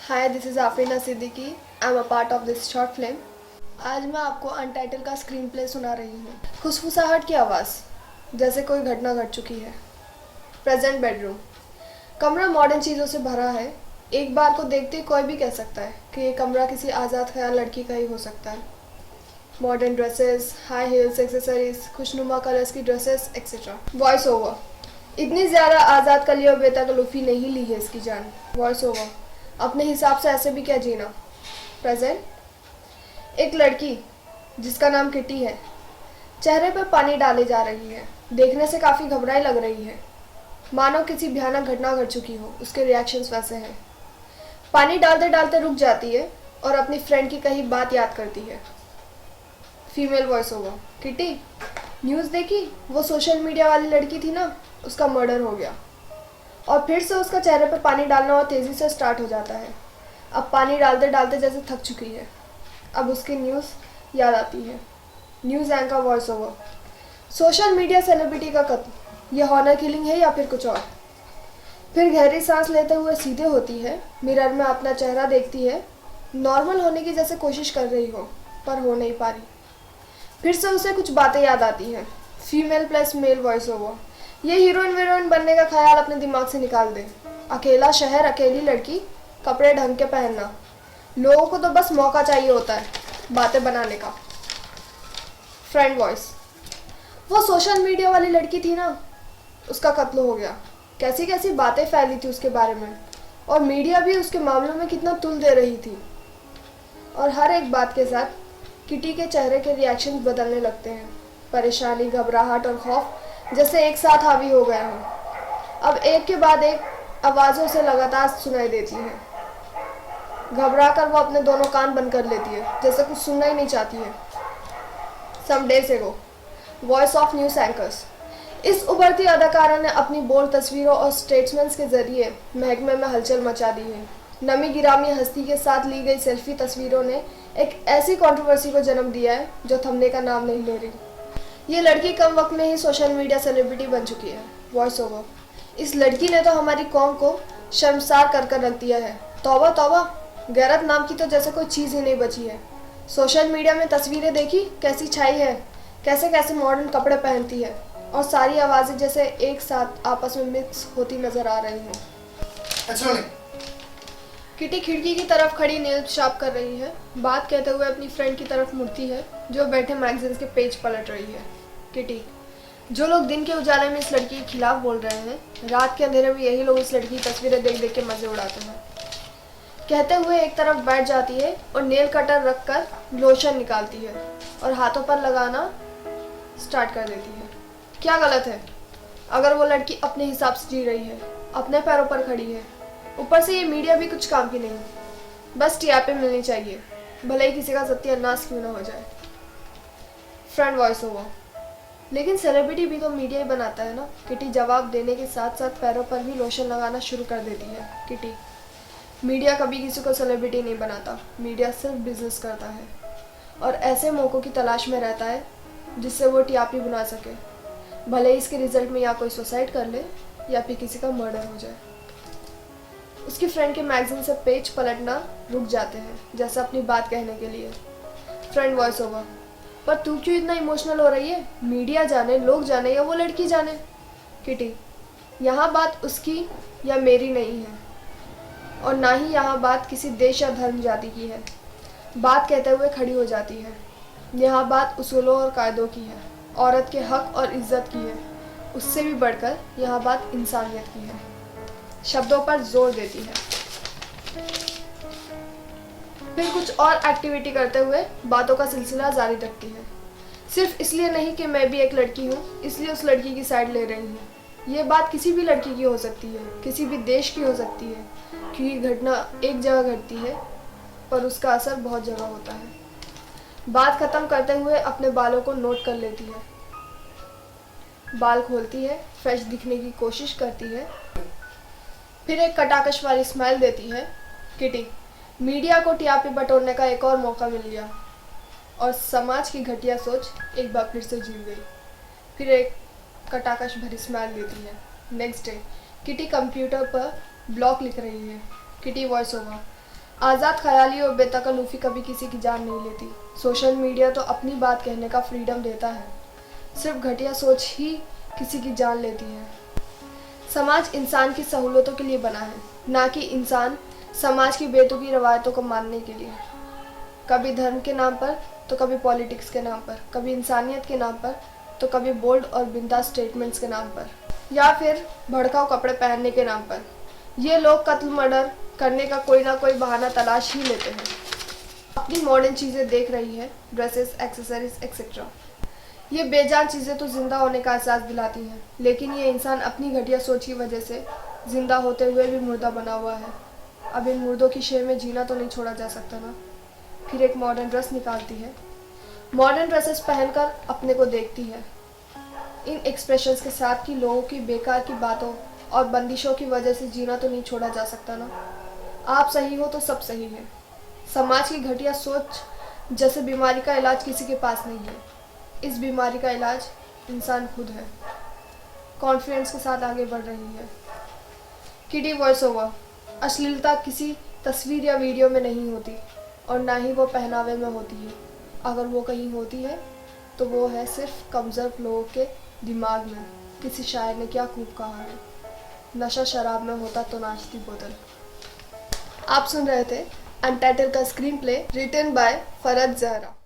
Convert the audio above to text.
Hi, this is Afreena Siddiqui. I am a part of this short film. आज मैं आपको अनटाइटल का स्क्रीन प्ले सुना रही हूँ। फुसफुसाहट की आवाज़, जैसे कोई घटना घट चुकी है। Present bedroom. कमरा मॉडर्न चीज़ों से भरा है। एक बार को देखते ही कोई भी कह सकता है कि ये कमरा किसी आज़ाद ख्याल लड़की का ही हो सकता है। Modern dresses, high heels, accessories, खुशनुमा कलर्स की ड्रेसेस एक्सेट्रा। Voice over. इतनी ज़्यादा आज़ाद कलियों बेतकल्लुफ़ी नहीं ली है इसकी जान। Voice over. अपने हिसाब से ऐसे भी क्या जीना। प्रेजेंट। एक लड़की जिसका नाम किटी है, चेहरे पर पानी डाले जा रही है। देखने से काफ़ी घबराई लग रही है, मानो किसी भयानक घटना घट चुकी हो। उसके रिएक्शंस वैसे हैं। पानी डालते डालते रुक जाती है और अपनी फ्रेंड की कही बात याद करती है। Female voice over. Kitty, news देखी? वो सोशल मीडिया वाली लड़की थी ना, उसका मर्डर हो गया। और फिर से उसका चेहरे पर पानी डालना और तेज़ी से स्टार्ट हो जाता है। अब पानी डालते डालते जैसे थक चुकी है। अब उसकी न्यूज़ याद आती है। News anchor voice over. Social media celebrity का कत्ल, यह हॉनर किलिंग है या फिर कुछ और? फिर गहरी सांस लेते हुए सीधे होती है, मिरर में अपना चेहरा देखती है, नॉर्मल होने की जैसे कोशिश कर रही हो, पर हो नहीं पा रही। फिर से उसे कुछ बातें याद आती हैं। Female plus male voice over. ये हीरोइन वीरोइन बनने का ख्याल अपने दिमाग से निकाल दे। अकेला शहर, अकेली लड़की, कपड़े ढंग के पहनना। लोगों को तो बस मौका चाहिए होता है बातें बनाने का। Friend voice. वो सोशल मीडिया वाली लड़की थी ना, उसका कत्ल हो गया। कैसी कैसी बातें फैली थी उसके बारे में, और मीडिया भी उसके मामलों में कितना तुल दे रही थी। और हर एक बात के साथ किटी के चेहरे के रिएक्शंस बदलने लगते हैं। परेशानी, घबराहट और खौफ जैसे एक साथ हावी हो गया हो। अब एक के बाद एक आवाज़ों से लगातार सुनाई देती है। घबरा कर वो अपने दोनों कान बंद कर लेती है, जैसे कुछ सुनना ही नहीं चाहती है। Some days ago. Voice of news anchors. इस उभरती अदाकारा ने अपनी बोल्ड तस्वीरों और स्टेटमेंट्स के जरिए महकमे में हलचल मचा दी है। नमी गिरामी हस्ती के साथ ली गई सेल्फी तस्वीरों ने एक ऐसी कंट्रोवर्सी को जन्म दिया है जो थमने का नाम नहीं ले रही। ये लड़की कम वक्त में ही सोशल मीडिया सेलिब्रिटी बन चुकी है। Voice over. इस लड़की ने तो हमारी कौम को शर्मसार कर कर रख दिया है। तौबा तौबा, गैरत नाम की तो जैसे कोई चीज़ ही नहीं बची है। सोशल मीडिया में तस्वीरें देखी कैसी छाई है, कैसे कैसे मॉडर्न कपड़े पहनती है, और सारी आवाज़ें जैसे एक साथ आपस में मिक्स होती नजर आ रही हैं। किटी खिड़की की तरफ खड़ी नेल शार्प कर रही है। बात कहते हुए अपनी फ्रेंड की तरफ मुड़ती है जो बैठे मैगजीन्स के पेज पलट रही है। किटी, जो लोग दिन के उजाले में इस लड़की के खिलाफ बोल रहे हैं, रात के अंधेरे में यही लोग इस लड़की की तस्वीरें देख देख के मजे उड़ाते हैं। कहते हुए एक तरफ बैठ जाती है और नेल कटर रख कर लोशन निकालती है और हाथों पर लगाना स्टार्ट कर देती है। क्या गलत है अगर वो लड़की अपने हिसाब से जी रही है, अपने पैरों पर खड़ी है। ऊपर से ये मीडिया भी कुछ काम की नहीं, बस टीआरपी मिलनी चाहिए, भले ही किसी का सत्यानाश क्यों ना हो जाए। Friend voice over. लेकिन सेलिब्रिटी भी तो मीडिया ही बनाता है ना। किटी जवाब देने के साथ साथ पैरों पर भी लोशन लगाना शुरू कर देती है। किटी, मीडिया कभी किसी को सेलिब्रिटी नहीं बनाता, मीडिया सिर्फ बिजनेस करता है और ऐसे मौक़ों की तलाश में रहता है जिससे वो टीआरपी बना सके, भले ही इसके रिजल्ट में या कोई सुसाइड कर ले या फिर किसी का मर्डर हो जाए। उसकी फ्रेंड के मैगजीन से पेज पलटना रुक जाते हैं, जैसे अपनी बात कहने के लिए। Friend voice over. पर तू क्यों इतना इमोशनल हो रही है? मीडिया जाने, लोग जाने या वो लड़की जाने। किटी, यहाँ बात उसकी या मेरी नहीं है, और ना ही यहाँ बात किसी देश या धर्म जाति की है। बात कहते हुए खड़ी हो जाती है। यहाँ बात उसूलों और कायदों की है, औरत के हक और इज्जत की है। उससे भी बढ़कर यहाँ बात इंसानियत की है। शब्दों पर जोर देती है। फिर कुछ और एक्टिविटी करते हुए बातों का सिलसिला जारी रखती है। सिर्फ इसलिए नहीं कि मैं भी एक लड़की हूँ, इसलिए उस लड़की की साइड ले रही हूँ। ये बात किसी भी लड़की की हो सकती है, किसी भी देश की हो सकती है, क्योंकि घटना एक जगह घटती है पर उसका असर बहुत जगह होता है। बात खत्म करते हुए अपने बालों को नोट कर लेती है। बाल खोलती है, फ्रेश दिखने की कोशिश करती है, फिर एक कटाकश वाली स्माइल देती है। किटी, मीडिया को टीआरपी बटोरने का एक और मौका मिल गया और समाज की घटिया सोच एक बार फिर से जीत गई। फिर एक कटाकश भरी स्माइल देती है। नेक्स्ट डे किटी कंप्यूटर पर ब्लॉग लिख रही है। Kitty voice over. आज़ाद ख्याली और बेतकल्लुफ़ी कभी किसी की जान नहीं लेती। सोशल मीडिया तो अपनी बात कहने का फ्रीडम देता है, सिर्फ घटिया सोच ही किसी की जान लेती है। समाज इंसान की सहूलतों के लिए बना है, ना कि इंसान समाज की बेतुकी रवायतों को मानने के लिए। कभी धर्म के नाम पर तो कभी पॉलिटिक्स के नाम पर, कभी इंसानियत के नाम पर तो कभी बोल्ड और बिंदास स्टेटमेंट्स के नाम पर, या फिर भड़काऊ कपड़े पहनने के नाम पर ये लोग कत्ल मर्डर करने का कोई ना कोई बहाना तलाश ही लेते हैं। अपनी मॉडर्न चीज़ें देख रही है, ड्रेसेस, एक्सेसरीज एक्सेट्रा। ये बेजान चीज़ें तो जिंदा होने का एहसास दिलाती हैं, लेकिन ये इंसान अपनी घटिया सोच की वजह से जिंदा होते हुए भी मुर्दा बना हुआ है। अब इन मुर्दों की शय में जीना तो नहीं छोड़ा जा सकता ना। फिर एक मॉडर्न ड्रेस निकालती है, मॉडर्न ड्रेसेस पहनकर अपने को देखती है, इन एक्सप्रेशंस के साथ कि लोगों की बेकार की बातों और बंदिशों की वजह से जीना तो नहीं छोड़ा जा सकता ना। आप सही हो तो सब सही है। समाज की घटिया सोच जैसे बीमारी का इलाज किसी के पास नहीं है। इस बीमारी का इलाज इंसान खुद है। कॉन्फिडेंस के साथ आगे बढ़ रही है। किडी वॉइस ओवर। अश्लीलता किसी तस्वीर या वीडियो में नहीं होती और ना ही वो पहनावे में होती है। अगर वो कहीं होती है तो वो है सिर्फ कमज़ोर लोगों के दिमाग में। किसी शायर ने क्या खूब कहा है, नशा शराब में होता तो नाचती बोतल। आप सुन रहे थे अनटाइटल का screen play written by Farhat Zahra.